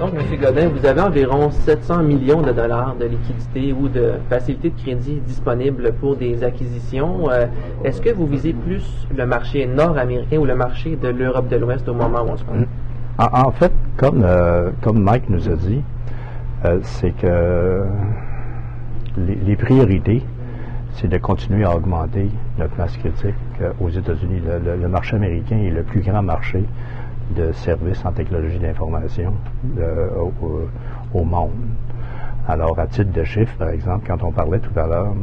Donc, M. Godin, vous avez environ 700 millions de dollars de liquidités ou de facilités de crédit disponibles pour des acquisitions. Est-ce que vous visez plus le marché nord-américain ou le marché de l'Europe de l'Ouest au moment où on se parle? En fait, comme Mike nous a dit, c'est que les priorités, c'est de continuer à augmenter notre masse critique aux États-Unis. Le marché américain est le plus grand marché de services en technologie d'information au monde. Alors, à titre de chiffre, par exemple, quand on parlait tout à l'heure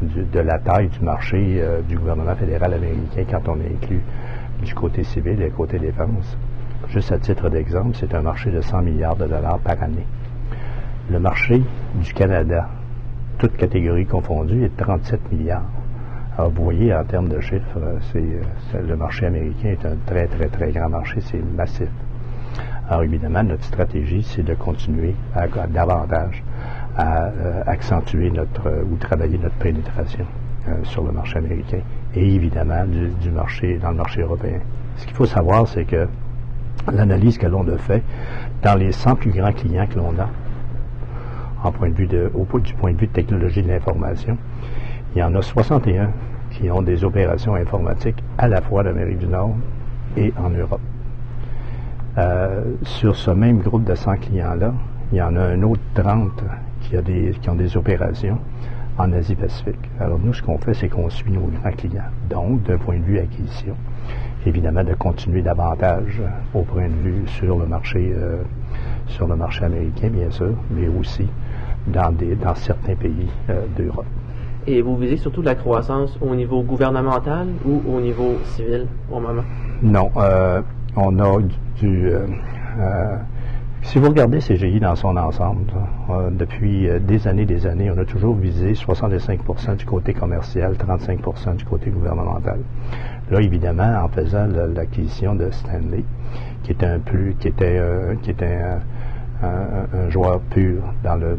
de la taille du marché du gouvernement fédéral américain, quand on inclut du côté civil et du côté défense, juste à titre d'exemple, c'est un marché de 100 milliards de dollars par année. Le marché du Canada, toutes catégories confondues, est de 37 milliards. Alors, vous voyez, en termes de chiffres, le marché américain est un très, très, très grand marché, c'est massif. Alors, évidemment, notre stratégie, c'est de continuer davantage à accentuer ou travailler notre pénétration sur le marché américain et évidemment dans le marché européen. Ce qu'il faut savoir, c'est que l'analyse que l'on a fait dans les 100 plus grands clients que l'on a, du point de vue de technologie de l'information, il y en a 61 qui ont des opérations informatiques à la fois en Amérique du Nord et en Europe. Sur ce même groupe de 100 clients-là, il y en a un autre 30 qui ont des opérations en Asie-Pacifique. Alors nous, ce qu'on fait, c'est qu'on suit nos grands clients. Donc, d'un point de vue acquisition, évidemment, de continuer davantage au point de vue sur le marché américain, bien sûr, mais aussi dans certains pays d'Europe. Et vous visez surtout de la croissance au niveau gouvernemental ou au niveau civil au moment? Non, on a si vous regardez CGI dans son ensemble, depuis des années, on a toujours visé 65% du côté commercial, 35% du côté gouvernemental. Là, évidemment, en faisant l'acquisition de Stanley, qui était un joueur pur dans le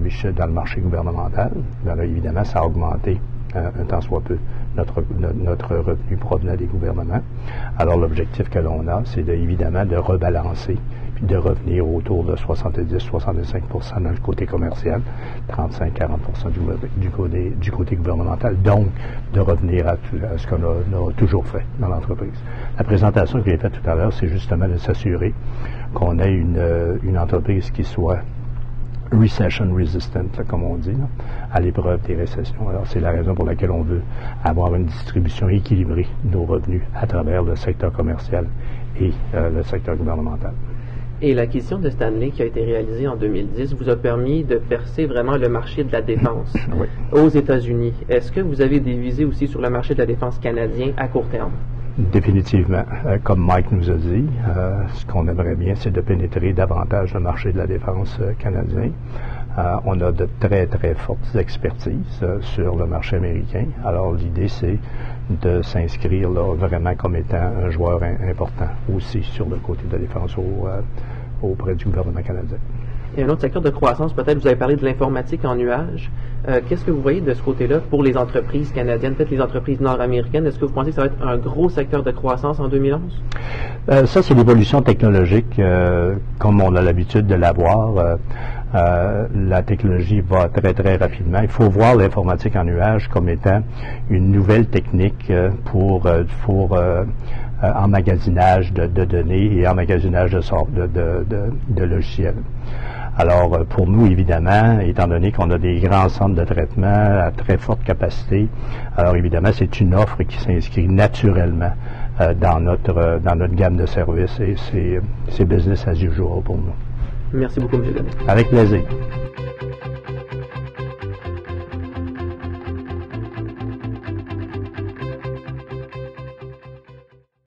marché gouvernemental, bien là, évidemment, ça a augmenté un tant soit peu notre revenu provenant des gouvernements. Alors, l'objectif que l'on a, c'est évidemment de rebalancer puis de revenir autour de 70-65% dans le côté commercial, 35-40% du côté gouvernemental, donc de revenir à ce qu'on a toujours fait dans l'entreprise. La présentation que j'ai faite tout à l'heure, c'est justement de s'assurer qu'on ait une entreprise qui soit recession resistant, là, comme on dit, là, à l'épreuve des récessions. Alors, c'est la raison pour laquelle on veut avoir une distribution équilibrée de nos revenus à travers le secteur commercial et le secteur gouvernemental. Et l'acquisition de Stanley qui a été réalisée en 2010 vous a permis de percer vraiment le marché de la défense oui. aux États-Unis. Est-ce que vous avez des visées aussi sur le marché de la défense canadien à court terme? Définitivement. Comme Mike nous a dit, ce qu'on aimerait bien, c'est de pénétrer davantage le marché de la défense canadien. On a de très, très fortes expertises sur le marché américain. Alors, l'idée, c'est de s'inscrire là, vraiment comme étant un joueur important aussi sur le côté de la défense auprès du gouvernement canadien. Et un autre secteur de croissance, peut-être, vous avez parlé de l'informatique en nuage. Qu'est-ce que vous voyez de ce côté-là pour les entreprises canadiennes, peut-être les entreprises nord-américaines? Est-ce que vous pensez que ça va être un gros secteur de croissance en 2011? Ça, c'est l'évolution technologique comme on a l'habitude de l'avoir. La technologie va très, très rapidement. Il faut voir l'informatique en nuage comme étant une nouvelle technique pour emmagasinage de données et emmagasinage de logiciels. Alors, pour nous, évidemment, étant donné qu'on a des grands centres de traitement à très forte capacité, alors évidemment, c'est une offre qui s'inscrit naturellement dans notre gamme de services et c'est business as usual pour nous. Merci beaucoup, M. Godin. Avec plaisir.